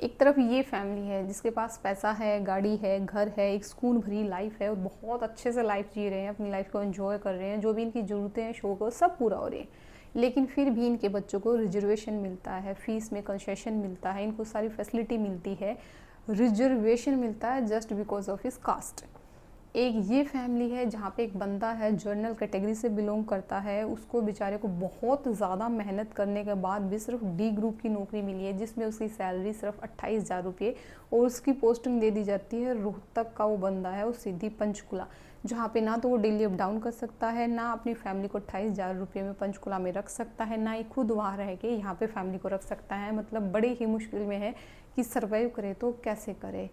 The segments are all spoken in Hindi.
एक तरफ ये फैमिली है जिसके पास पैसा है, गाड़ी है, घर है, एक सुकून भरी लाइफ है और बहुत अच्छे से लाइफ जी रहे हैं, अपनी लाइफ को एंजॉय कर रहे हैं, जो भी इनकी ज़रूरतें हैं, शौक है, सब पूरा हो रहे हैं। लेकिन फिर भी इनके बच्चों को रिजर्वेशन मिलता है, फीस में कंसेशन मिलता है, इनको सारी फैसिलिटी मिलती है, रिजर्वेशन मिलता है just because of his cast. एक ये फैमिली है जहाँ पे एक बंदा है जनरल कैटेगरी से बिलोंग करता है, उसको बेचारे को बहुत ज़्यादा मेहनत करने के बाद भी सिर्फ डी ग्रुप की नौकरी मिली है, जिसमें उसकी सैलरी सिर्फ 28,000 रुपये और उसकी पोस्टिंग दे दी जाती है रोहतक का। वो बंदा है वो सीधी पंचकुला, जहाँ पे ना तो वो डेली अप डाउन कर सकता है, ना अपनी फैमिली को 28,000 रुपये में पंचकुला में रख सकता है, ना ही खुद वहाँ रह के यहाँ पे फैमिली को रख सकता है। मतलब बड़े ही मुश्किल में है कि सर्वाइव करे तो कैसे करे।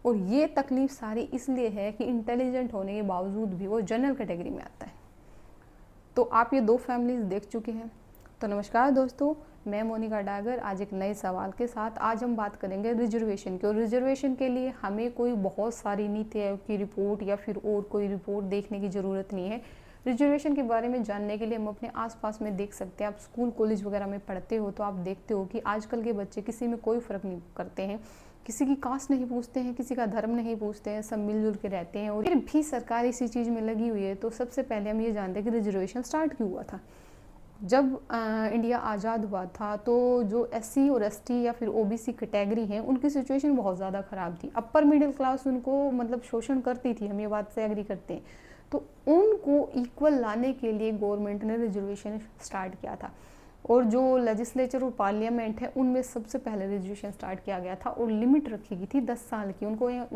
और ये तकलीफ सारी इसलिए है कि इंटेलिजेंट होने के बावजूद भी वो जनरल कैटेगरी में आता है। तो आप ये दो फैमिलीज देख चुके हैं। तो नमस्कार दोस्तों, मैं मोनिका डागर आज एक नए सवाल के साथ। आज हम बात करेंगे रिजर्वेशन की। और रिजर्वेशन के लिए हमें कोई बहुत सारी नीति आयोग की रिपोर्ट या फिर और कोई रिपोर्ट देखने की ज़रूरत नहीं है। रिजर्वेशन के बारे में जानने के लिए हम अपने आसपास में देख सकते हैं। आप स्कूल कॉलेज वगैरह में पढ़ते हो तो आप देखते हो कि आजकल के बच्चे किसी में कोई फ़र्क नहीं करते हैं, किसी की कास्ट नहीं पूछते हैं, किसी का धर्म नहीं पूछते हैं, सब मिलजुल के रहते हैं। और फिर भी सरकार इसी चीज़ में लगी हुई है। तो सबसे पहले हम ये जानते हैं कि रिजर्वेशन स्टार्ट क्यों हुआ था। जब इंडिया आज़ाद हुआ था तो जो एससी और एसटी या फिर ओबीसी कैटेगरी हैं उनकी सिचुएशन बहुत ज़्यादा ख़राब थी। अपर मिडिल क्लास उनको मतलब शोषण करती थी, हम ये बात से एग्री करते हैं। तो उनको इक्वल लाने के लिए गवर्नमेंट ने रिजर्वेशन स्टार्ट किया था। और जो लेजिस्लेचर और पार्लियामेंट है उनमें सबसे पहले रिजर्वेशन स्टार्ट किया गया था और लिमिट रखी गई थी 10 साल की।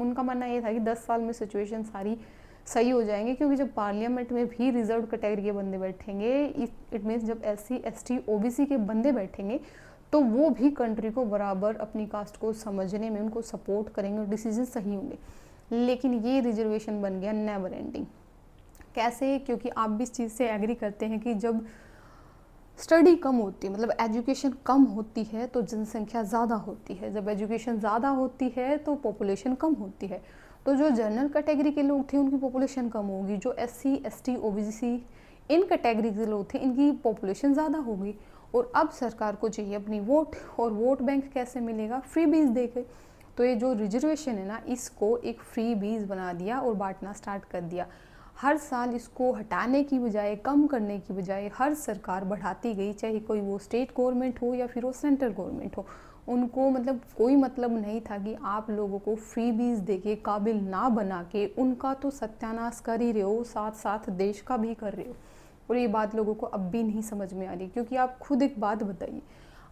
उनका मानना ये था कि 10 साल में सिचुएशन सारी सही हो जाएंगे, क्योंकि जब पार्लियामेंट में भी रिजर्व कैटेगरी के बंदे बैठेंगे, इट मीन्स जब एससी एसटी ओबीसी के बंदे बैठेंगे तो वो भी कंट्री को बराबर अपनी कास्ट को समझने में उनको सपोर्ट करेंगे और डिसीजन सही होंगे। लेकिन ये रिजर्वेशन बन गया नेवर एंडिंग। कैसे? क्योंकि आप भी इस चीज़ से एग्री करते हैं कि जब स्टडी कम होती है, मतलब एजुकेशन कम होती है, तो जनसंख्या ज़्यादा होती है। जब एजुकेशन ज़्यादा होती है तो पॉपुलेशन कम होती है। तो जो जनरल कैटेगरी के लोग थे उनकी पॉपुलेशन कम होगी, जो एससी एसटी ओबीसी इन कैटेगरी के लोग थे इनकी पॉपुलेशन ज़्यादा होगी। और अब सरकार को चाहिए अपनी वोट, और वोट बैंक कैसे मिलेगा? फ्री बीज देके। तो ये जो रिजर्वेशन है ना, इसको एक फ्री बीज बना दिया और बांटना स्टार्ट कर दिया। हर साल इसको हटाने की बजाय, कम करने की बजाय हर सरकार बढ़ाती गई, चाहे कोई वो स्टेट गवर्नमेंट हो या फिर वो सेंट्रल गवर्नमेंट हो। उनको मतलब कोई मतलब नहीं था कि आप लोगों को फ्री बीज देके काबिल ना बना के उनका तो सत्यानाश कर ही रहे हो, साथ साथ देश का भी कर रहे हो। और ये बात लोगों को अब भी नहीं समझ में आ रही, क्योंकि आप खुद एक बात बताइए,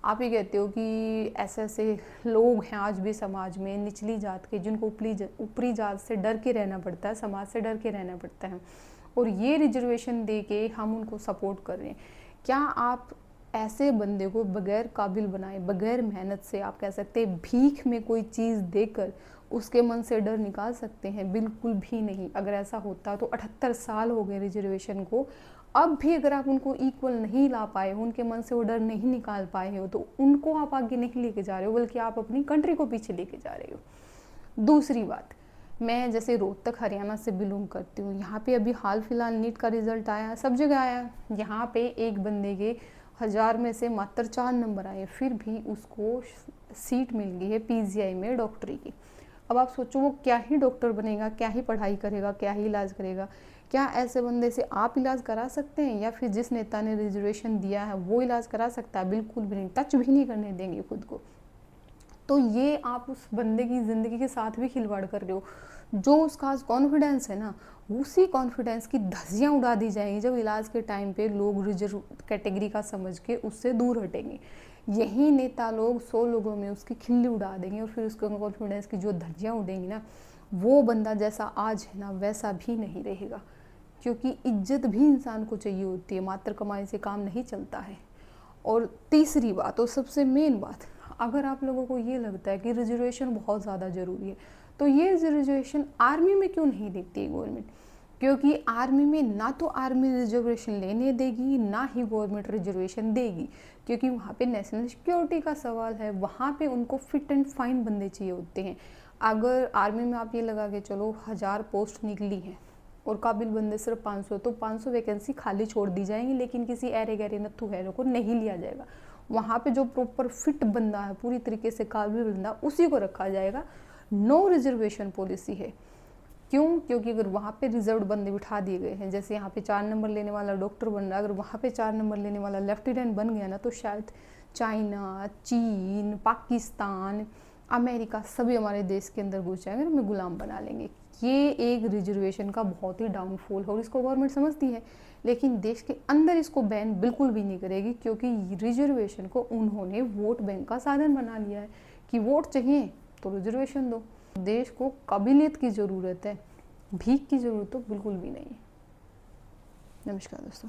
आप ये कहते हो कि ऐसे ऐसे लोग हैं आज भी समाज में निचली जात के, जिनको ऊपरी जात से डर के रहना पड़ता है, समाज से डर के रहना पड़ता है, और ये रिजर्वेशन दे के हम उनको सपोर्ट कर रहे हैं। क्या आप ऐसे बंदे को बगैर काबिल बनाए, बगैर मेहनत से, आप कह सकते हैं भीख में कोई चीज़ देकर उसके मन से डर निकाल सकते हैं? बिल्कुल भी नहीं। अगर ऐसा होता तो 78 साल हो गए रिजर्वेशन को, अब भी अगर आप उनको इक्वल नहीं ला पाए हो, उनके मन से वो डर नहीं निकाल पाए हो, तो उनको आप आगे नहीं लेके जा रहे हो, बल्कि आप अपनी कंट्री को पीछे लेके जा रहे हो। दूसरी बात, मैं जैसे रोहतक हरियाणा से बिलोंग करती हूँ, यहाँ पे अभी हाल फिलहाल नीट का रिजल्ट आया, सब जगह आया। यहाँ पे एक बंदे के 1000 में से मात्र 4 नंबर आए, फिर भी उसको सीट मिल गई है पीजीआई में डॉक्टरी की। अब आप सोचो वो क्या ही डॉक्टर बनेगा, क्या ही पढ़ाई करेगा, क्या ही इलाज करेगा? क्या ऐसे बंदे से आप इलाज करा सकते हैं, या फिर जिस नेता ने रिजर्वेशन दिया है वो इलाज करा सकता है? बिल्कुल भी नहीं, टच भी नहीं करने देंगे खुद को। तो ये आप उस बंदे की ज़िंदगी के साथ भी खिलवाड़ कर रहे हो। जो उसका कॉन्फिडेंस है ना, उसी कॉन्फिडेंस की धज्जियाँ उड़ा दी जाएंगी जब इलाज के टाइम पे लोग रिजर्व कैटेगरी का समझ के उससे दूर हटेंगे। यही नेता लोग 100 लोगों में उसकी खिल्ली उड़ा देंगे, और फिर उसके कॉन्फिडेंस की जो धज्जियाँ उड़ेंगी ना, वो बंदा जैसा आज है ना वैसा भी नहीं रहेगा। क्योंकि इज्जत भी इंसान को चाहिए होती है, मात्र कमाई से काम नहीं चलता है। और तीसरी बात और सबसे मेन बात, अगर आप लोगों को ये लगता है कि रिजर्वेशन बहुत ज़्यादा ज़रूरी है, तो ये रिजर्वेशन आर्मी में क्यों नहीं देती है गवर्नमेंट? क्योंकि आर्मी में ना तो आर्मी रिजर्वेशन लेने देगी, ना ही गवर्नमेंट रिजर्वेशन देगी, क्योंकि वहाँ पे नेशनल सिक्योरिटी का सवाल है। वहाँ पे उनको फिट एंड फाइन बंदे चाहिए होते हैं। अगर आर्मी में आप ये लगा के चलो 1000 पोस्ट निकली हैं और काबिल बंदे सिर्फ 500, तो 500 वैकेंसी खाली छोड़ दी जाएंगी, लेकिन किसी ऐरे गहरे नत्थु हैरों को नहीं लिया जाएगा। वहाँ पे जो प्रॉपर फिट बंदा है, पूरी तरीके से काबिल बंदा, उसी को रखा जाएगा। नो रिजर्वेशन पॉलिसी है। क्यों? क्योंकि अगर वहाँ पे रिजर्व बंदे बिठा दिए गए हैं, जैसे यहाँ पे 4 नंबर लेने वाला डॉक्टर बन रहा है, अगर वहाँ पे 4 नंबर लेने वाला लेफ्टिनेंट बन गया ना, तो शायद चाइना, चीन, पाकिस्तान, अमेरिका सभी हमारे देश के अंदर घुस जाएंगे, हमें गुलाम बना लेंगे। ये एक रिजर्वेशन का बहुत ही डाउनफॉल है और इसको गवर्नमेंट समझती है, लेकिन देश के अंदर इसको बैन बिल्कुल भी नहीं करेगी, क्योंकि रिजर्वेशन को उन्होंने वोट बैंक का साधन बना लिया है कि वोट चाहिए तो रिजर्वेशन दो। देश को काबिलियत की ज़रूरत है, भीख की ज़रूरत तो बिल्कुल भी नहीं है। नमस्कार दोस्तों।